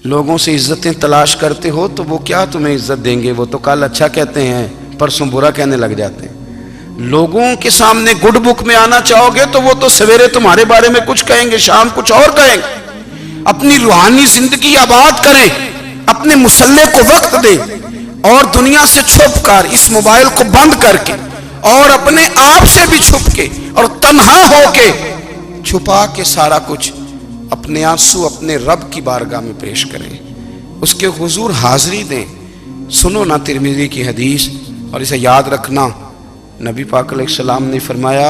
لوگوں سے عزتیں تلاش کرتے ہو تو وہ کیا تمہیں عزت دیں گے؟ وہ تو کل اچھا کہتے ہیں، پرسوں برا کہنے لگ جاتے ہیں۔ لوگوں کے سامنے گڈ بک میں آنا چاہو گے تو وہ تو سویرے تمہارے بارے میں کچھ کہیں گے، شام کچھ اور کہیں گے۔ اپنی روحانی زندگی آباد کریں، اپنے مسلح کو وقت دیں، اور دنیا سے چھپ کر اس موبائل کو بند کر کے اور اپنے آپ سے بھی چھپ کے اور تنہا ہو کے چھپا کے سارا کچھ اپنے آنسو اپنے رب کی بارگاہ میں پیش کریں، اس کے حضور حاضری دیں۔ سنو نا ترمذی کی حدیث، اور اسے یاد رکھنا، نبی پاک علیہ السلام نے فرمایا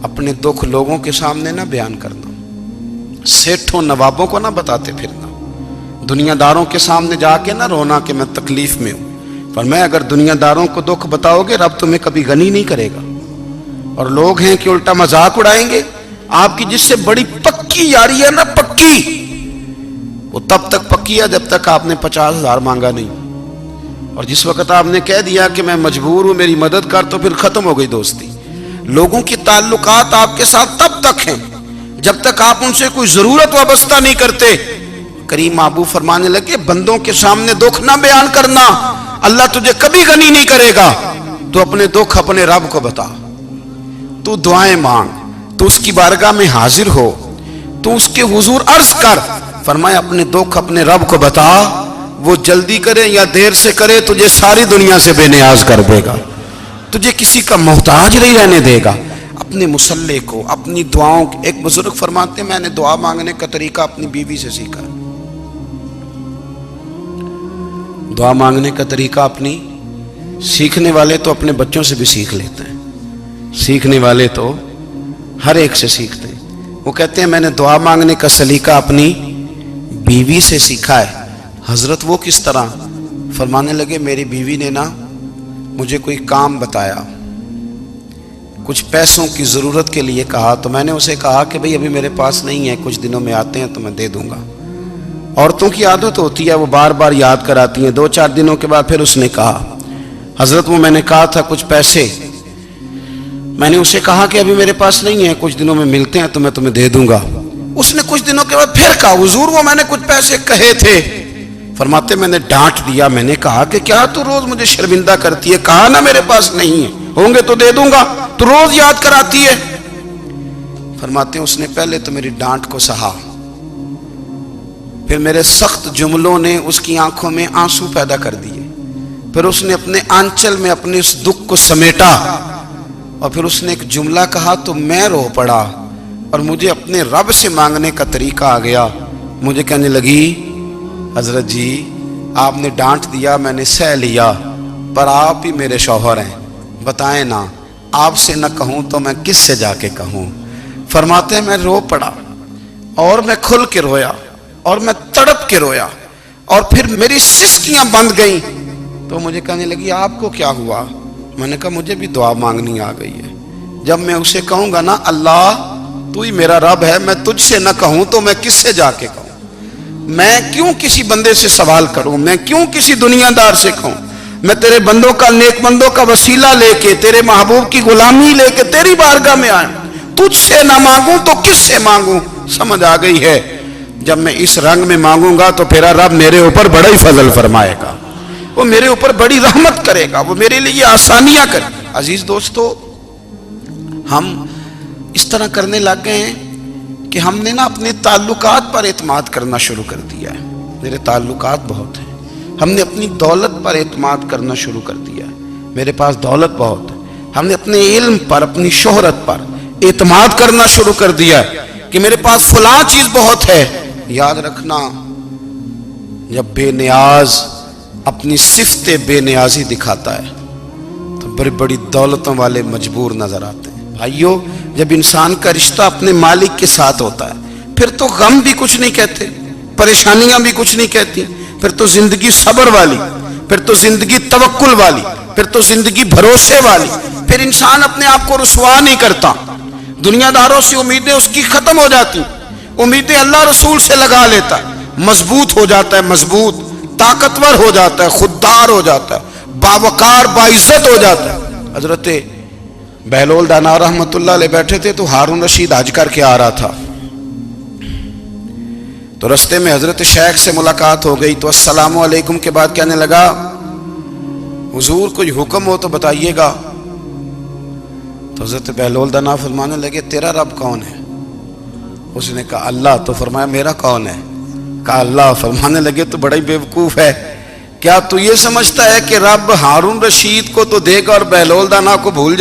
اپنے دکھ لوگوں کے سامنے نہ بیان کرنا، سیٹھوں نوابوں کو نہ بتاتے پھرنا، دنیا داروں کے سامنے جا کے نہ رونا کہ میں تکلیف میں ہوں۔ فرمایا اگر دنیا داروں کو دکھ بتاؤ گے رب تمہیں کبھی غنی نہیں کرے گا۔ اور لوگ ہیں کہ الٹا مذاق اڑائیں گے آپ کی، جس سے بڑی پکی یاری ہے نا، پکی، وہ تب تک پکی ہے جب تک آپ نے 50,000 مانگا نہیں، اور جس وقت آپ نے کہہ دیا کہ میں مجبور ہوں میری مدد کر، تو پھر ختم ہو گئی دوستی۔ لوگوں کی تعلقات آپ کے ساتھ تب تک ہیں جب تک آپ ان سے کوئی ضرورت وابستہ نہیں کرتے۔ کریم محبوب فرمانے لگے بندوں کے سامنے دکھ نہ بیان کرنا، اللہ تجھے کبھی غنی نہیں کرے گا۔ تو اپنے دکھ اپنے رب کو بتا، تو دعائیں مانگ، تو اس کی بارگاہ میں حاضر ہو، تو اس کے حضور عرض کر۔ فرمایا اپنے دکھ اپنے رب کو بتا، وہ جلدی کرے یا دیر سے کرے تجھے ساری دنیا سے بے نیاز کر دے گا، تجھے کسی کا محتاج نہیں رہنے دے گا۔ اپنے مسلح کو، اپنی دعاؤں، ایک بزرگ فرماتے ہیں میں نے دعا مانگنے کا طریقہ اپنی بیوی سے سیکھا، دعا مانگنے کا طریقہ اپنی، سیکھنے والے تو اپنے بچوں سے بھی سیکھ لیتے ہیں، سیکھنے والے تو ہر ایک سے سیکھتے ہیں۔ وہ کہتے ہیں میں نے دعا مانگنے کا سلیقہ اپنی بیوی سے سیکھا ہے۔ حضرت وہ کس طرح؟ فرمانے لگے میری بیوی نے نا مجھے کوئی کام بتایا، کچھ پیسوں کی ضرورت کے لیے کہا، تو میں نے اسے کہا کہ بھئی ابھی میرے پاس نہیں ہے، کچھ دنوں میں آتے ہیں تو میں دے دوں گا۔ عورتوں کی عادت ہوتی ہے وہ بار بار یاد کراتی ہیں، 2-4 دنوں کے بعد پھر اس نے کہا حضرت وہ میں نے کہا تھا کچھ پیسے، میں نے اسے کہا کہ ابھی میرے پاس نہیں ہے، کچھ دنوں میں ملتے ہیں تو میں تمہیں دے دوں گا۔ اس نے کچھ دنوں کے بعد پھر کہا حضور وہ میں نے کچھ پیسے کہے تھے۔ فرماتے میں نے ڈانٹ دیا، میں نے کہا کہ کیا تو روز مجھے شرمندہ کرتی ہے، کہا نا میرے پاس نہیں ہے، ہوں گے تو دے دوں گا، تو روز یاد کراتی ہے۔ فرماتے ہیں اس نے پہلے تو میری ڈانٹ کو سہا، پھر میرے سخت جملوں نے اس کی آنکھوں میں آنسو پیدا کر دیے، پھر اس نے اپنے آنچل میں اپنے اس دکھ کو سمیٹا، اور پھر اس نے ایک جملہ کہا تو میں رو پڑا، اور مجھے اپنے رب سے مانگنے کا طریقہ آ گیا۔ مجھے کہنے لگی حضرت جی آپ نے ڈانٹ دیا میں نے سہ لیا، پر آپ ہی میرے شوہر ہیں، بتائیں نا آپ سے نہ کہوں تو میں کس سے جا کے کہوں۔ فرماتے ہیں میں رو پڑا، اور میں کھل کے رویا، اور میں تڑپ کے رویا، اور پھر میری سسکیاں بند گئیں۔ تو مجھے کہنے لگی آپ کو کیا ہوا؟ میں نے کہا مجھے بھی دعا مانگنی آ گئی ہے، جب میں اسے کہوں گا نا اللہ تو ہی میرا رب ہے، میں تجھ سے نہ کہوں تو میں کس سے جا کے کہوں؟ میں کیوں کسی بندے سے سوال کروں؟ میں کیوں کسی دنیا دار سے کہوں؟ میں تیرے بندوں کا، نیک بندوں کا وسیلہ لے کے، تیرے محبوب کی غلامی لے کے تیری بارگاہ میں آیا، تجھ سے نہ مانگوں تو کس سے مانگوں؟ سمجھ آ گئی ہے؟ جب میں اس رنگ میں مانگوں گا تو پھر رب میرے اوپر بڑا ہی فضل فرمائے گا، وہ میرے اوپر بڑی رحمت کرے گا، وہ میرے لیے آسانیاں کرے گا۔ عزیز دوستو، ہم اس طرح کرنے لگ گئے ہیں کہ ہم نے نا اپنے تعلقات پر اعتماد کرنا شروع کر دیا ہے۔ میرے تعلقات بہت ہیں، ہم نے اپنی دولت پر اعتماد کرنا شروع کر دیا ہے، میرے پاس دولت بہت ہے۔ ہم نے اپنے علم پر، اپنی شہرت پر اعتماد کرنا شروع کر دیا ہے کہ میرے پاس فلاں چیز بہت ہے۔ یاد رکھنا جب بے نیاز اپنی صفت بے نیازی دکھاتا ہے تو بڑی بڑی دولتوں والے مجبور نظر آتے ہیں۔ بھائیو جب انسان کا رشتہ اپنے مالک کے ساتھ ہوتا ہے پھر تو غم بھی کچھ نہیں کہتے، پریشانیاں بھی کچھ نہیں کہتی، پھر تو زندگی صبر والی، پھر تو زندگی توکل والی، پھر تو زندگی بھروسے والی، پھر انسان اپنے آپ کو رسوا نہیں کرتا، دنیا داروں سے امیدیں اس کی ختم ہو جاتی، امیدیں اللہ رسول سے لگا لیتا ہے، مضبوط ہو جاتا ہے، مضبوط، طاقتور ہو جاتا ہے، خوددار ہو جاتا ہے، باوقار باعزت ہو جاتا ہے۔ حضرت بہلول دانا رحمت اللہ علیہ بیٹھے تھے تو ہارون رشید حج کر کے آ رہا تھا، تو رستے میں حضرت شیخ سے ملاقات ہو گئی تو السلام علیکم کے بعد کہنے لگا حضور کوئی حکم ہو تو بتائیے گا. تو حضرت بہلول دانا فرمانے لگے تیرا رب کون ہے؟ اس نے کہا اللہ. تو فرمایا میرا کون ہے؟ کہا اللہ. فرمانے لگے تو بڑا ہی بیوقوف ہے، کیا تو یہ سمجھتا ہے کہ رب ہارون رشید کو تو دے گا اور بہلول دانا کو بھول